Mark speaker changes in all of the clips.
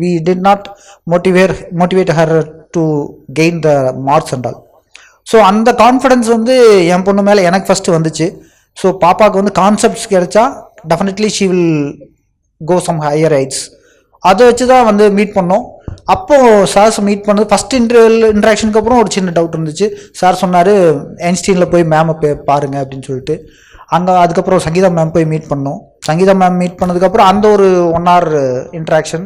Speaker 1: we did not motivate her to gain the marks and all. So அந்த confidence வந்து என் பொண்ணு மேலே எனக்கு ஃபஸ்ட்டு வந்துச்சு. ஸோ பாப்பாவுக்கு வந்து கான்செப்ட்ஸ் கிடைச்சா definitely she will go some higher heights. அதை வச்சு தான் வந்து மீட் பண்ணோம். அப்போது சார்ஸ் மீட் பண்ணது ஃபஸ்ட் இன்ட்ராக்ஷனுக்கு அப்புறம் ஒரு சின்ன டவுட் இருந்துச்சு. சார் சொன்னார் ஐன்ஸ்டீனில் போய் மேமை பாருங்கள் அப்படின்னு சொல்லிட்டு. அங்கே அதுக்கப்புறம் சங்கீதா மேம் போய் மீட் பண்ணோம். சங்கீதா மேம் மீட் பண்ணதுக்கப்புறம் அந்த ஒரு 1 hour interaction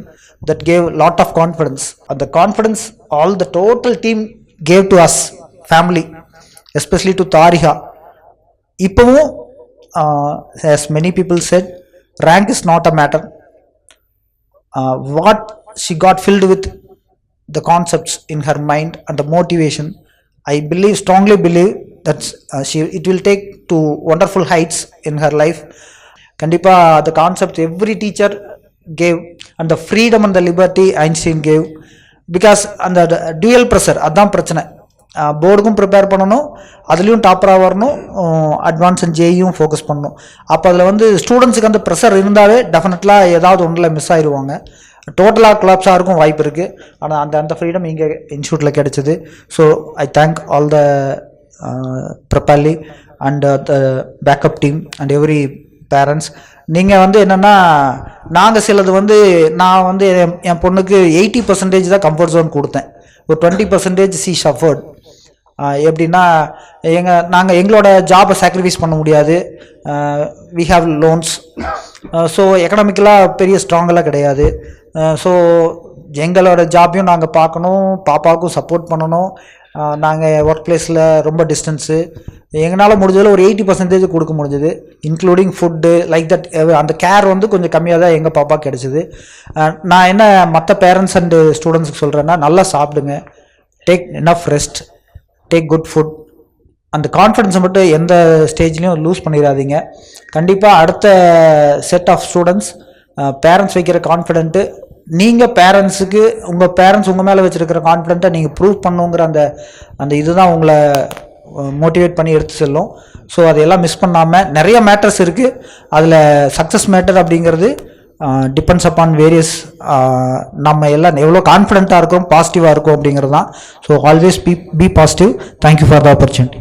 Speaker 1: that gave lot of confidence. அந்த confidence all the total team gave to us family, especially to Tharika. இப்போவும் as many people said, rank is not a matter. What she got filled with the concepts in her mind and the motivation, I strongly believe that it will take to wonderful heights in her life. Kandipa the concept every teacher gave, and the freedom and the liberty Einstein gave, because and the dual pressure adhaan prachana. போர்டுக்கும் prepare பண்ணணும், அதுலேயும் டாப்பராக வரணும், advance and ஜேயும் focus பண்ணணும். அப்போ அதில் வந்து ஸ்டூடெண்ட்ஸுக்கு அந்த ப்ரெஷர் இருந்தாவே டெஃபினெட்லாக ஏதாவது ஒன்றில் மிஸ் ஆயிடுவாங்க, டோட்டலாக கொலாப்ஸாக இருக்கும் வாய்ப்பு இருக்குது. ஆனால் அந்த ஃப்ரீடம் இங்கே இன்ஸ்டியூட்டில் கிடைச்சிது. So I thank all the properly and the backup team and every parents. நீங்கள் வந்து என்னென்னா, நாங்கள் சிலது வந்து நான் வந்து என் பொண்ணுக்கு 80% தான் கம்ஃபர்ட் ஜோன் கொடுத்தேன், ஒரு 20% சி சஃபர்ட். எப்படின்னா, நாங்கள் எங்களோட ஜாபை சாக்ரிஃபைஸ் பண்ண முடியாது, வி ஹாவ் லோன்ஸ். ஸோ எக்கனாமிக்கலாக பெரிய ஸ்ட்ராங்கெல்லாம் கிடையாது. ஸோ எங்களோட ஜாப்பையும் நாங்கள் பார்க்கணும், பாப்பாவுக்கும் சப்போர்ட் பண்ணணும். நாங்கள் ஒர்க் பிளேஸில் ரொம்ப டிஸ்டன்ஸு, எங்களால் முடிஞ்சதில் ஒரு 80% கொடுக்க முடிஞ்சது, இன்க்ளூடிங் ஃபுட்டு லைக் தட். அந்த கேர் வந்து கொஞ்சம் கம்மியாக தான் எங்கள் பாப்பா கிடச்சிது. நான் என்ன மற்ற பேரண்ட்ஸ் அண்டு ஸ்டூடெண்ட்ஸுக்கு சொல்கிறேன்னா, நல்லா சாப்பிடுங்க, take enough rest, take good food. அந்த கான்ஃபிடென்ஸை மட்டும் எந்த ஸ்டேஜ்லேயும் லூஸ் பண்ணிடாதீங்க. கண்டிப்பாக அடுத்த செட் ஆஃப் ஸ்டூடெண்ட்ஸ் பேரண்ட்ஸ் வைக்கிற கான்ஃபிடென்ட்டு, நீங்கள் பேரண்ட்ஸுக்கு உங்கள் பேரண்ட்ஸ் உங்கள் மேலே வச்சுருக்கிற கான்ஃபிடென்ட்டை நீங்கள் ப்ரூவ் பண்ணுங்கிற அந்த இதுதான் உங்களை மோட்டிவேட் பண்ணி எடுத்து செல்லும். ஸோ அதையெல்லாம் மிஸ் பண்ணாமல், நிறைய மேட்டர்ஸ் இருக்குது அதில். சக்ஸஸ் மேட்டர் அப்படிங்கிறது டிபெண்ட்ஸ் அப்பான் வேரியஸ், நம்ம எல்லாம் எவ்வளோ கான்ஃபிடென்ட்டாக இருக்கோம், பாசிட்டிவாக இருக்கும் அப்படிங்கிறது தான். So always be positive. Thank you for the opportunity.